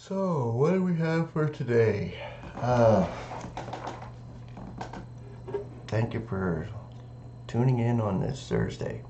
So, what do we have for today? Thank you for tuning in on this Thursday.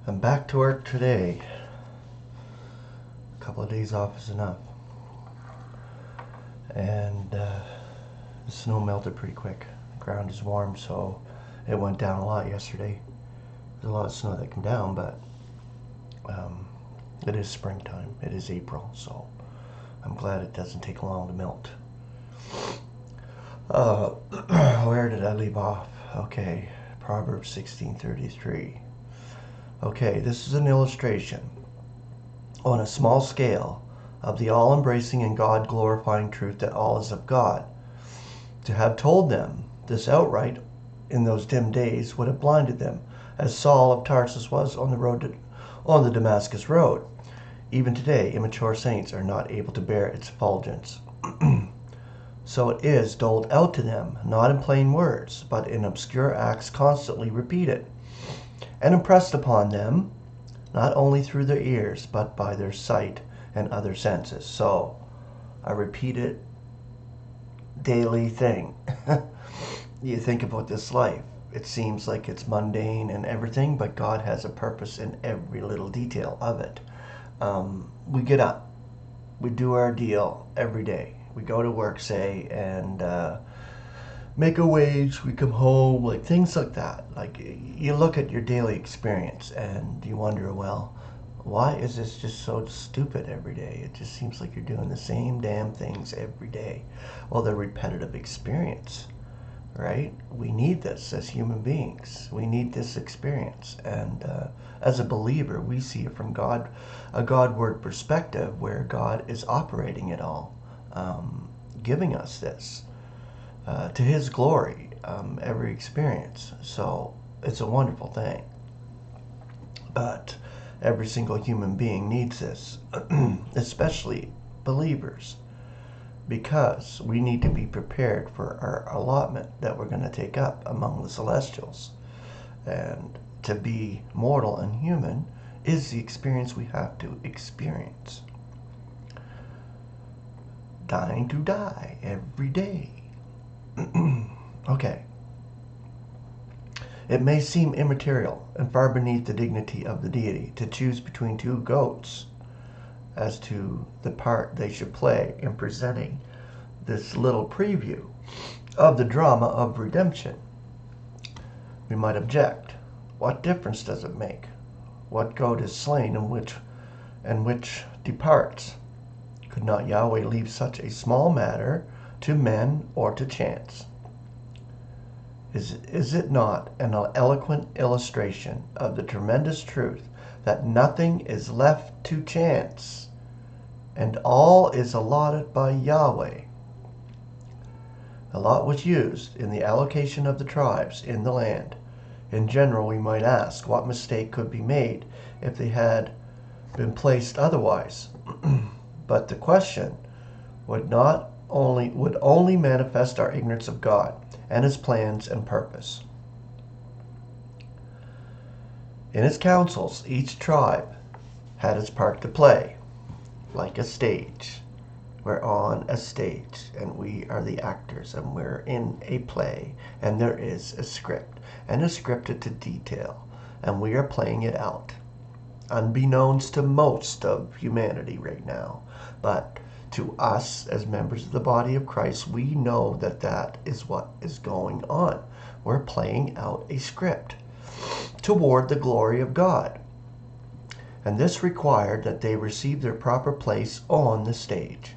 I'm back to work today. A couple of days off is enough. And the snow melted pretty quick. The ground is warm, so it went down a lot yesterday. There's a lot of snow that came down, but it is springtime. It is April, so I'm glad it doesn't take long to melt. Where did I leave off? Okay, Proverbs 16:33. Okay, this is an illustration on a small scale of the all-embracing and God-glorifying truth that all is of God. To have told them this outright in those dim days would have blinded them, as Saul of Tarsus was on the Damascus road. Even today, immature saints are not able to bear its effulgence. So it is doled out to them, not in plain words, but in obscure acts constantly repeated, and impressed upon them, not only through their ears, but by their sight and other senses. So, a repeated daily thing. You think about this life. It seems like it's mundane and everything, but God has a purpose in every little detail of it. We get up. We do our deal every day. We go to work, say, and make a wage. We come home, like things like that. Like you look at your daily experience and you wonder, well, why is this just so stupid every day? It just seems like you're doing the same damn things every day. Well, the repetitive experience, right? We need this as human beings. We need this experience. And as a believer, we see it from God, a God-word perspective where God is operating it all, giving us this to His glory, every experience. So it's a wonderful thing. But every single human being needs this, especially believers, because we need to be prepared for our allotment that we're going to take up among the celestials. And to be mortal and human is the experience we have to experience. Dying to die every day. Okay. It may seem immaterial and far beneath the dignity of the deity to choose between two goats as to the part they should play in presenting this little preview of the drama of redemption. We might object. What difference does it make? What goat is slain and which departs? Could not Yahweh leave such a small matter to men or to chance? Is it not an eloquent illustration of the tremendous truth that nothing is left to chance and all is allotted by Yahweh? A lot was used in the allocation of the tribes in the land. In general, we might ask what mistake could be made if they had been placed otherwise. But the question would only manifest our ignorance of God and His plans and purpose. In its councils, each tribe had its part to play, like a stage. We're on a stage, and we are the actors, and we're in a play, and there is a script, and a scripted to detail, and we are playing it out, unbeknownst to most of humanity right now. But to us, as members of the body of Christ, we know that that is what is going on. We're playing out a script toward the glory of God. And this required that they receive their proper place on the stage.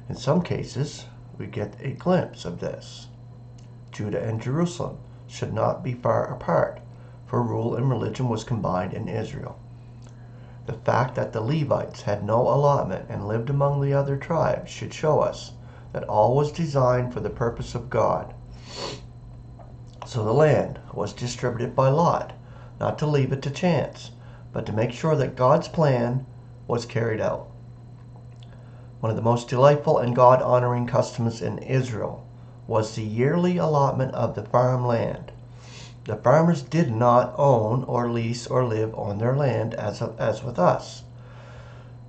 In some cases, we get a glimpse of this. Judah and Jerusalem should not be far apart, for rule and religion was combined in Israel. The fact that the Levites had no allotment and lived among the other tribes should show us that all was designed for the purpose of God. So the land was distributed by lot, not to leave it to chance, but to make sure that God's plan was carried out. One of the most delightful and God-honoring customs in Israel was the yearly allotment of the farmland. The farmers did not own or lease or live on their land as with us.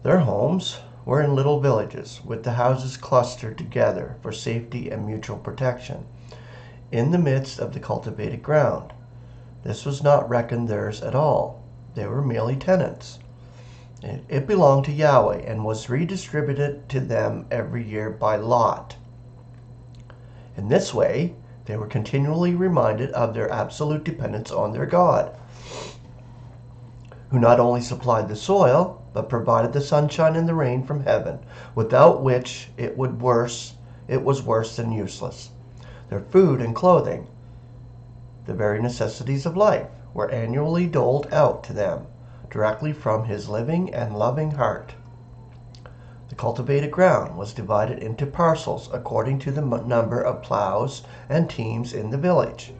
Their homes were in little villages, with the houses clustered together for safety and mutual protection, in the midst of the cultivated ground. This was not reckoned theirs at all. They were merely tenants. It belonged to Yahweh and was redistributed to them every year by lot. In this way, they were continually reminded of their absolute dependence on their God, who not only supplied the soil, but provided the sunshine and the rain from heaven, without which it was worse than useless. Their food and clothing, the very necessities of life, were annually doled out to them, directly from his living and loving heart. The cultivated ground was divided into parcels according to the number of plows and teams in the village,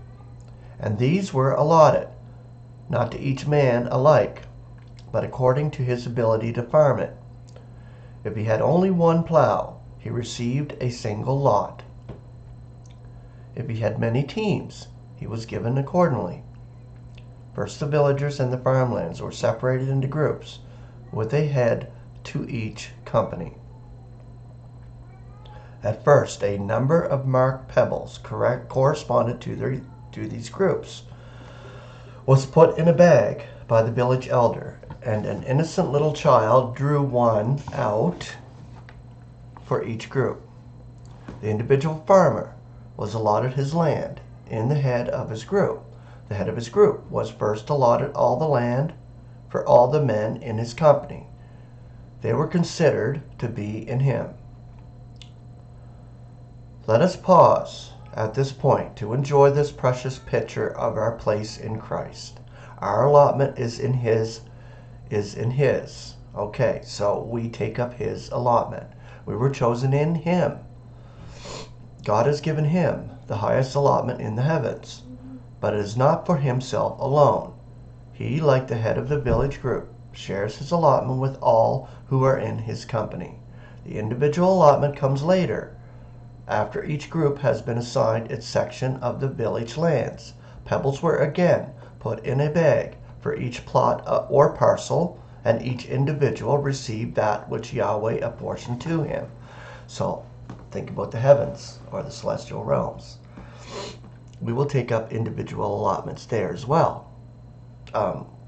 and these were allotted, not to each man alike, but according to his ability to farm it. If he had only one plow, he received a single lot. If he had many teams, he was given accordingly. First, the villagers and the farmlands were separated into groups, with a head to each company. At first, a number of marked pebbles corresponded to these groups was put in a bag by the village elder, and an innocent little child drew one out for each group. The individual farmer was allotted his land in the head of his group. The head of his group was first allotted all the land for all the men in his company. They were considered to be in him. Let us pause at this point to enjoy this precious picture of our place in Christ. Our allotment is in his. Okay, so we take up his allotment. We were chosen in him. God has given him the highest allotment in the heavens, but it is not for himself alone. He, like the head of the village group, shares his allotment with all who are in his company. The individual allotment comes later, after each group has been assigned its section of the village lands. Pebbles were again put in a bag for each plot or parcel, and each individual received that which Yahweh apportioned to him. So think about the heavens or the celestial realms. We will take up individual allotments there as well.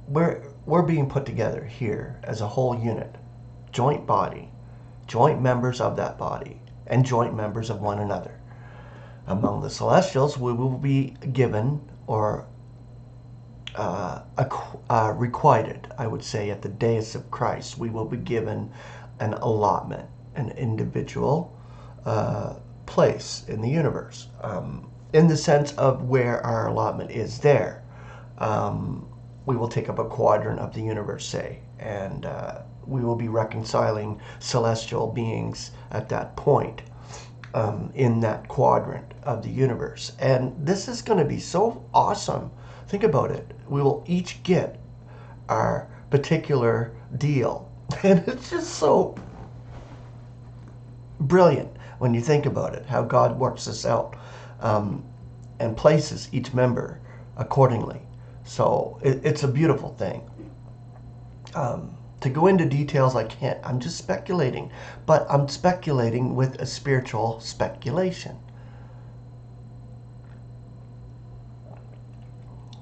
We're being put together here as a whole unit, joint body, joint members of that body, and joint members of one another. Among the celestials, we will be given or requited, I would say, at the dais of Christ, we will be given an allotment, an individual place in the universe, in the sense of where our allotment is there. We will take up a quadrant of the universe, say, and we will be reconciling celestial beings at that point in that quadrant of the universe. And this is going to be so awesome. Think about it. We will each get our particular deal. And it's just so brilliant when you think about it, how God works this out and places each member accordingly. So it's a beautiful thing. To go into details, I can't. I'm just speculating. But I'm speculating with a spiritual speculation.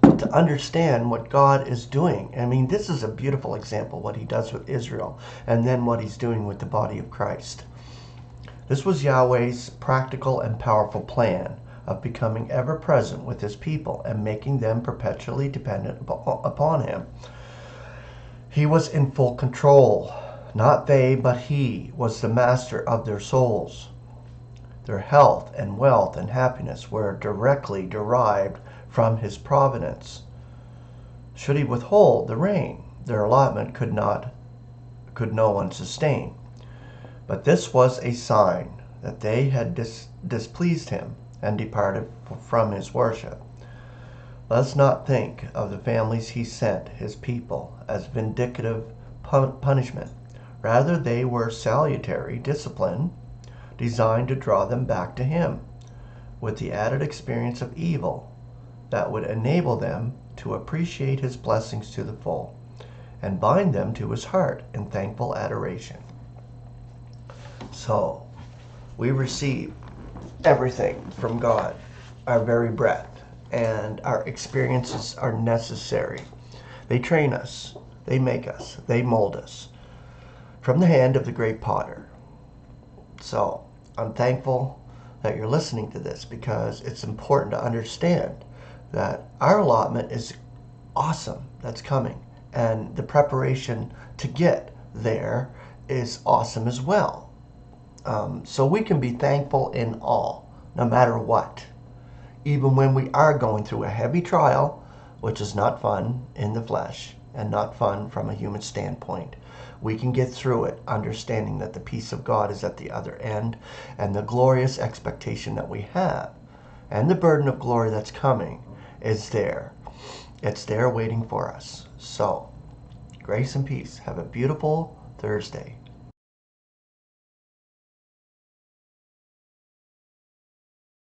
To understand what God is doing. I mean, this is a beautiful example, what he does with Israel, and then what he's doing with the body of Christ. This was Yahweh's practical and powerful plan of becoming ever present with his people and making them perpetually dependent upon him. He was in full control. Not they, but he was the master of their souls. Their health and wealth and happiness were directly derived from his providence. Should he withhold the rain, their allotment could no one sustain. But this was a sign that they had displeased him and departed from his worship. Let us not think of the families he sent his people as vindictive punishment. Rather, they were salutary discipline designed to draw them back to him, with the added experience of evil that would enable them to appreciate his blessings to the full and bind them to his heart in thankful adoration. So, we receive everything from God, our very breath, and our experiences are necessary. They train us, they make us, they mold us from the hand of the great potter. So, I'm thankful that you're listening to this because it's important to understand that our allotment is awesome. That's coming. And the preparation to get there is awesome as well. So we can be thankful in all, no matter what. Even when we are going through a heavy trial, which is not fun in the flesh and not fun from a human standpoint, we can get through it understanding that the peace of God is at the other end and the glorious expectation that we have and the burden of glory that's coming is there. It's there waiting for us. So, grace and peace. Have a beautiful Thursday.